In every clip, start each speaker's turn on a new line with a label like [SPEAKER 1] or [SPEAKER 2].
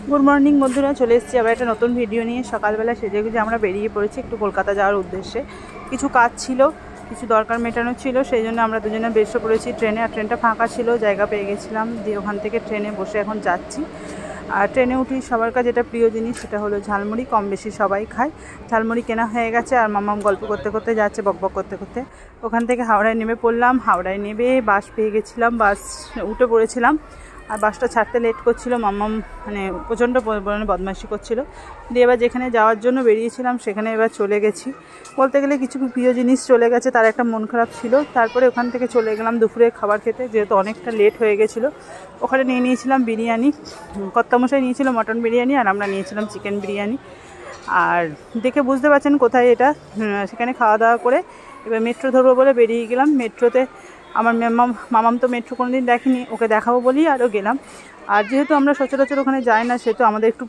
[SPEAKER 1] Good morning বন্ধুরা, চলে এসেছি আবার একটা নতুন ভিডিও নিয়ে। সকালবেলা সেজেগুজে আমরা বেরিয়ে পড়েছি একটু কলকাতা যাওয়ার উদ্দেশ্যে। কিছু কাজ ছিল, কিছু দরকার মেটানো ছিল, সেই জন্য আমরা দুজনে বেরিয়ে পড়েছি ট্রেনে। আর ট্রেনটা ফাঁকা ছিল, জায়গা পেয়ে গেছিলাম, দিয়ে ওখান থেকে ট্রেনে বসে এখন যাচ্ছি। আর ট্রেনে উঠি সবার কাছে যেটা প্রিয় জিনিস, সেটা হলো ঝালমুড়ি। কম বেশি সবাই খায়। ঝালমুড়ি কেনা হয়ে গেছে আর মাম্মাম গল্প করতে করতে যাচ্ছে, বকবক করতে করতে। ওখান থেকে হাওড়ায় নেমে পড়লাম। হাওড়ায় নেমে বাস পেয়ে গেছিলাম, বাস উঠে পড়েছিলাম। আর বাসটা ছাড়তে লেট করছিল, মাম্মাম মানে প্রচণ্ড পরিমাণে বদমাইশি করছিল। দিয়ে এবার যেখানে যাওয়ার জন্য বেরিয়েছিলাম সেখানে এবার চলে গেছি। বলতে গেলে কিছু প্রিয় জিনিস চলে গেছে, তার একটা মন খারাপ ছিল। তারপরে ওখান থেকে চলে গেলাম দুপুরে খাবার খেতে, যেহেতু অনেকটা লেট হয়ে গেছিলো। ওখানে নিয়েছিলাম বিরিয়ানি, কর্তামশাই নিয়েছিল মটন বিরিয়ানি, আর আমরা নিয়েছিলাম চিকেন বিরিয়ানি। আর দেখে বুঝতে পারছেন কোথায় এটা। সেখানে খাওয়া দাওয়া করে এবার মেট্রো ধরবো বলে বেরিয়ে গেলাম। মেট্রোতে আমার মামাম তো মেট্রো কোনো দিন দেখেনি, ওকে দেখাবো বলি আরও গেলাম। আর যেহেতু আমরা সচরাচর ওখানে যাই না, সেহেতু আমাদের একটু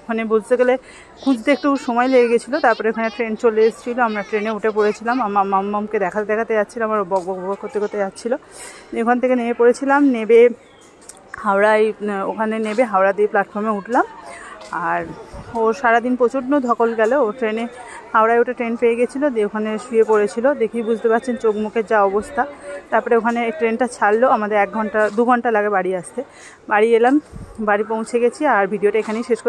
[SPEAKER 1] মানে বলতে গেলে খুঁজতে একটু সময় লেগে গেছিলো। তারপরে ওখানে ট্রেন চলে এসেছিলো, আমরা ট্রেনে উঠে পড়েছিলাম। আমার মাম্মামকে দেখাতে যাচ্ছিলাম, আমার বক বক করতে করতে যাচ্ছিলো। ওখান থেকে নেমে পড়েছিলাম, নেবে হাওড়ায়, ওখানে নেবে হাওড়া দিয়ে প্ল্যাটফর্মে উঠলাম। আর ও সারাদিন প্রচণ্ড ধকল গেল, ও ট্রেনে হাওড়ায় ওটা ট্রেন পেয়ে গেছিলো, দিয়ে ওখানে শুয়ে পড়েছিল। দেখেই বুঝতে পারছেন চোখ মুখের যা অবস্থা। তারপরে ওখানে ট্রেনটা ছাড়লো, আমাদের 1 ঘন্টা 2 ঘন্টা লাগে বাড়ি আসতে। বাড়ি এলাম, বাড়ি পৌঁছে গেছি। আর ভিডিওটা এখানেই শেষ